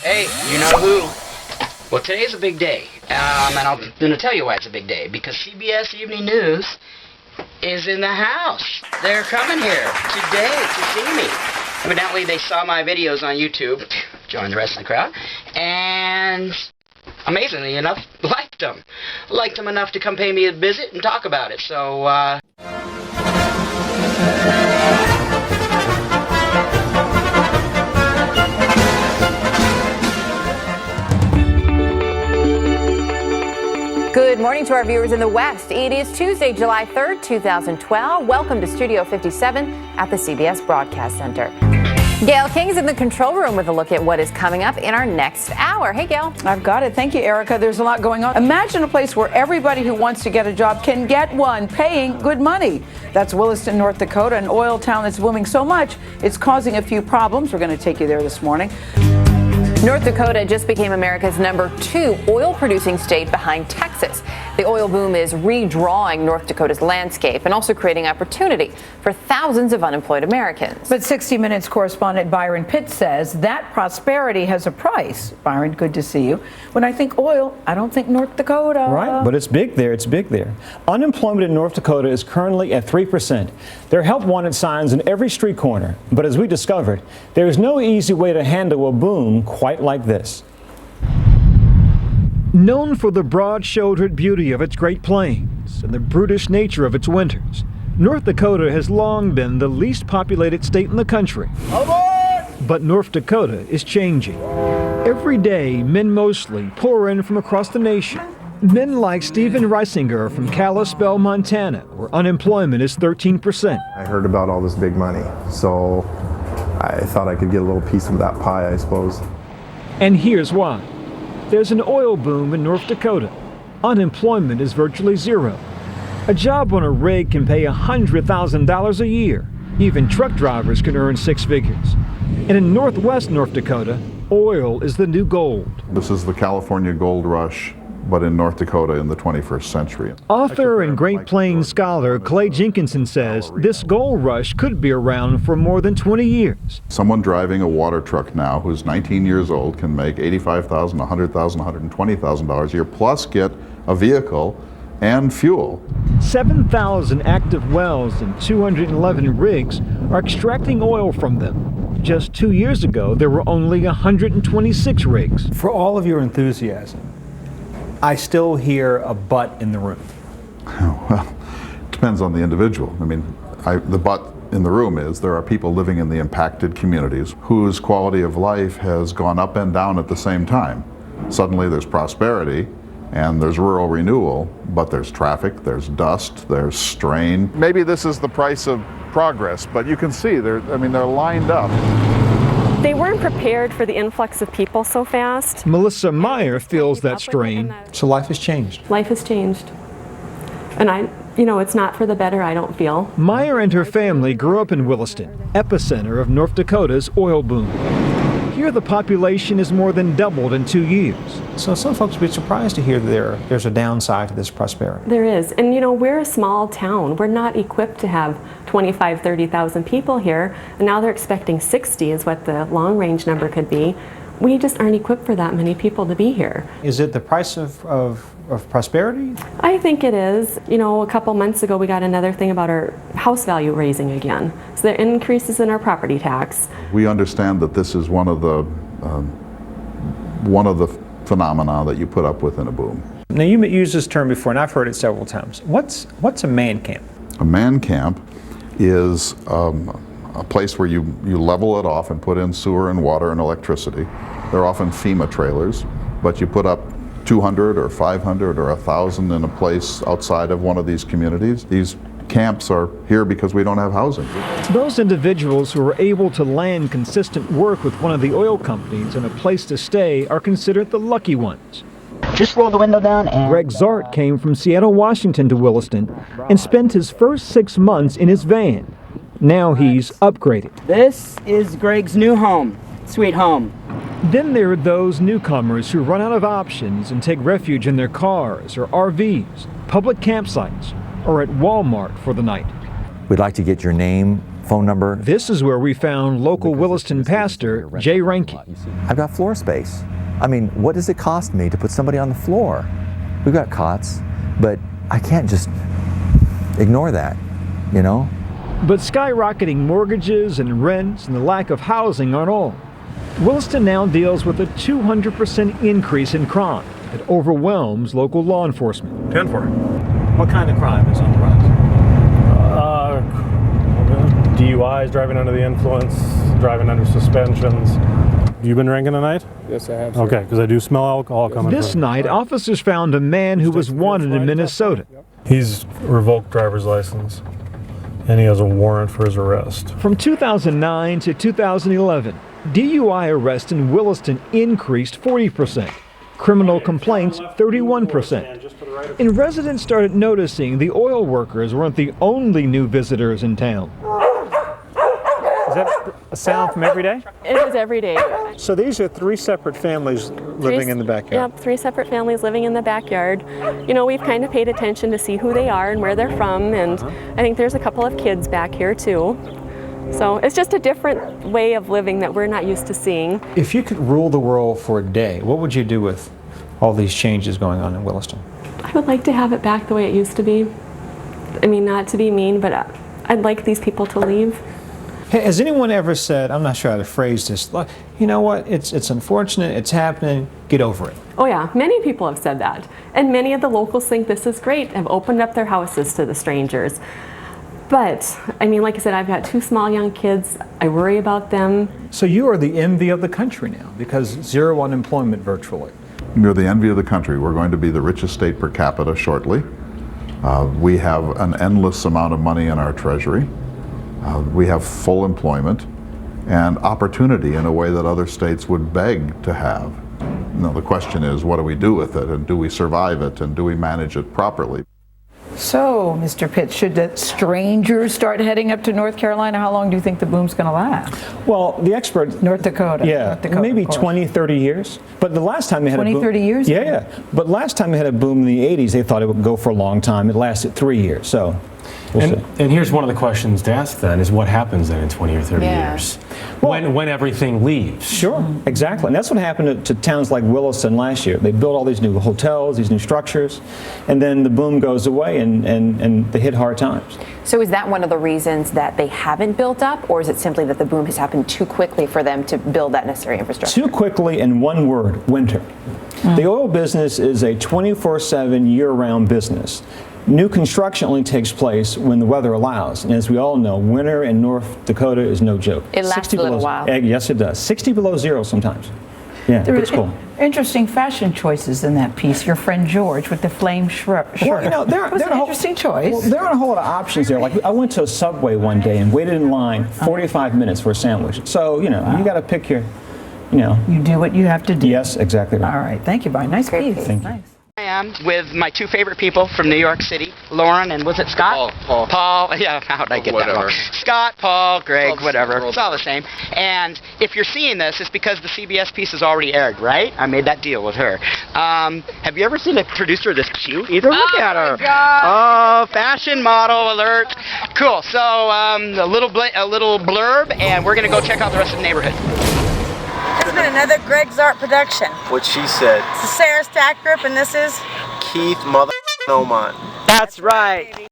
Hey, you know who? Well, today's a big day, and I'm going to tell you why it's a big day. Because CBS Evening News is in the house. They're coming here today to see me. Evidently, they saw my videos on YouTube, joined the rest of the crowd, and amazingly enough, liked them. Liked them enough to come pay me a visit and talk about it. So, Good morning to our viewers in the West. It is Tuesday, July 3rd, 2012. Welcome to Studio 57 at the CBS Broadcast Center. Gayle King is in the control room with a look at what is coming up in our next hour. Hey, Gayle. I've got it. Thank you, Erica. There's a lot going on. Imagine a place where everybody who wants to get a job can get one, paying good money. That's Williston, North Dakota, an oil town that's booming so much it's causing a few problems. We're going to take you there this morning. North Dakota just became America's #2 oil-producing state behind Texas. The oil boom is redrawing North Dakota's landscape and also creating opportunity for thousands of unemployed Americans. But 60 Minutes correspondent Byron Pitt says that prosperity has a price. Byron, good to see you. When I think oil, I don't think North Dakota. Right, but it's big there. It's big there. Unemployment in North Dakota is currently at 3%. There are help wanted signs in every street corner. But as we discovered, there is no easy way to handle a boom quite like this. Known for the broad-shouldered beauty of its Great Plains and the brutish nature of its winters, North Dakota has long been the least populated state in the country. But North Dakota is changing. Every day, men mostly pour in from across the nation. Men like Stephen Reisinger from Kalispell, Montana, where unemployment is 13%. I heard about all this big money, so I thought I could get a little piece of that pie, I suppose. And here's why. There's an oil boom in North Dakota. Unemployment is virtually zero. A job on a rig can pay $100,000 a year. Even truck drivers can earn six figures. And in northwest North Dakota, oil is the new gold. This is the California gold rush, but in North Dakota in the 21st century. Author and Great Plains scholar Clay Jenkinson says this gold rush could be around for more than 20 years. Someone driving a water truck now who's 19 years old can make $85,000, $100,000, $120,000 a year, plus get a vehicle and fuel. 7,000 active wells and 211 rigs are extracting oil from them. Just 2 years ago, there were only 126 rigs. For all of your enthusiasm, I still hear a but in the room. Well, it depends on the individual. I mean, the but in the room is there are people living in the impacted communities whose quality of life has gone up and down at the same time. Suddenly there's prosperity and there's rural renewal, but there's traffic, there's dust, there's strain. Maybe this is the price of progress, but you can see they're lined up. They weren't prepared for the influx of people so fast. Melissa Meyer feels that strain. So life has changed. Life has changed. And it's not for the better, I don't feel. Meyer and her family grew up in Williston, epicenter of North Dakota's oil boom. Here the population is more than doubled in 2 years. So some folks would be surprised to hear there's a downside to this prosperity. There is. And we're a small town. We're not equipped to have 25, 30,000 people here. And now they're expecting 60 is what the long range number could be. We just aren't equipped for that many people to be here. Is it the price of prosperity? I think it is. A couple months ago we got another thing about our house value raising again. So there are increases in our property tax. We understand that this is one of the phenomena that you put up with in a boom. Now you used this term before, and I've heard it several times. What's a man camp? A man camp is a place where you level it off and put in sewer and water and electricity. They're often FEMA trailers, but you put up 200 or 500 or 1,000 in a place outside of one of these communities. These camps are here because we don't have housing. Those individuals who are able to land consistent work with one of the oil companies and a place to stay are considered the lucky ones. Just roll the window down and... Gregg Zart came from Seattle, Washington to Williston and spent his first 6 months in his van. Now he's upgraded. This is Gregg's new home. Sweet home. Then there are those newcomers who run out of options and take refuge in their cars or RVs, public campsites, or at Walmart for the night. We'd like to get your name, phone number. This is where we found local Williston pastor Jay Reinke. I've got floor space. I mean, what does it cost me to put somebody on the floor? We've got cots, but I can't just ignore that, you know? But skyrocketing mortgages and rents and the lack of housing aren't all. Williston now deals with a 200% increase in crime that overwhelms local law enforcement. 10-4. What kind of crime is on the rise? DUIs, driving under the influence, driving under suspensions. You been drinking tonight? Yes, I have. Sir. Okay, because I do smell alcohol coming This from. night, officers found a man who was wanted in Minnesota. He's revoked driver's license, and he has a warrant for his arrest. From 2009 to 2011, DUI arrests in Williston increased 40%. Criminal complaints 31%. And residents started noticing the oil workers weren't the only new visitors in town. Is that a sound from every day? It is every day. So these are 3 separate families living in the backyard? Yep, 3 separate families living in the backyard. You know, we've kind of paid attention to see who they are and where they're from, and I think there's a couple of kids back here too. So it's just a different way of living that we're not used to seeing. If you could rule the world for a day, what would you do with all these changes going on in Williston? I would like to have it back the way it used to be. I mean, not to be mean, but I'd like these people to leave. Hey, has anyone ever said, I'm not sure how to phrase this, look, you know what, it's unfortunate, it's happening, get over it? Oh yeah, many people have said that. And many of the locals think this is great, have opened up their houses to the strangers. But, I mean, like I said, I've got 2 small young kids. I worry about them. So you are the envy of the country now, because 0 unemployment virtually. You're the envy of the country. We're going to be the richest state per capita shortly. We have an endless amount of money in our treasury. We have full employment and opportunity in a way that other states would beg to have. Now the question is, what do we do with it, and do we survive it, and do we manage it properly? So, Mr. Pitts, should the strangers start heading up to North Carolina? How long do you think the boom's going to last? Well, the expert... North Dakota. Yeah, North Dakota, maybe 20, 30 years. But the last time they had 20, a boom... 30 years? Yeah. But last time they had a boom in the 80s, they thought it would go for a long time. It lasted 3 years, so... And here's one of the questions to ask then, is what happens then in 20 or 30 years? Well, when everything leaves? Sure, exactly. And that's what happened to towns like Williston last year. They built all these new hotels, these new structures, and then the boom goes away and they hit hard times. So is that one of the reasons that they haven't built up, or is it simply that the boom has happened too quickly for them to build that necessary infrastructure? Too quickly, in one word, winter. The oil business is a 24/7 year-round business. New construction only takes place when the weather allows. And as we all know, winter in North Dakota is no joke. It lasts a little while. Yes, it does. 60 below zero sometimes. Yeah, There it's were cool. interesting fashion choices in that piece. Your friend George with the flame shirt. Well, you know, it was an interesting choice. Well, there are a whole lot of options there. Like, I went to a Subway one day and waited in line 45 minutes for a sandwich. So, you know, you got to pick your, you know. You do what you have to do. Yes, exactly right. All right. Thank you, Brian. Nice piece. Thank you. Nice. I am with my 2 favorite people from New York City, Lauren, and was it Scott? Paul, yeah, how'd I get that wrong? Scott, Paul, Gregg, whatever, it's all the same. And if you're seeing this, it's because the CBS piece is already aired, right? I made that deal with her. Have you ever seen a producer this cute? Either look at her. Oh, fashion model alert. Cool, so a little blurb, and we're going to go check out the rest of the neighborhood. It's been another Gregg Zart production. What she said. It's the Sarah Stack Group, and this is Keith Mother Omont. That's right.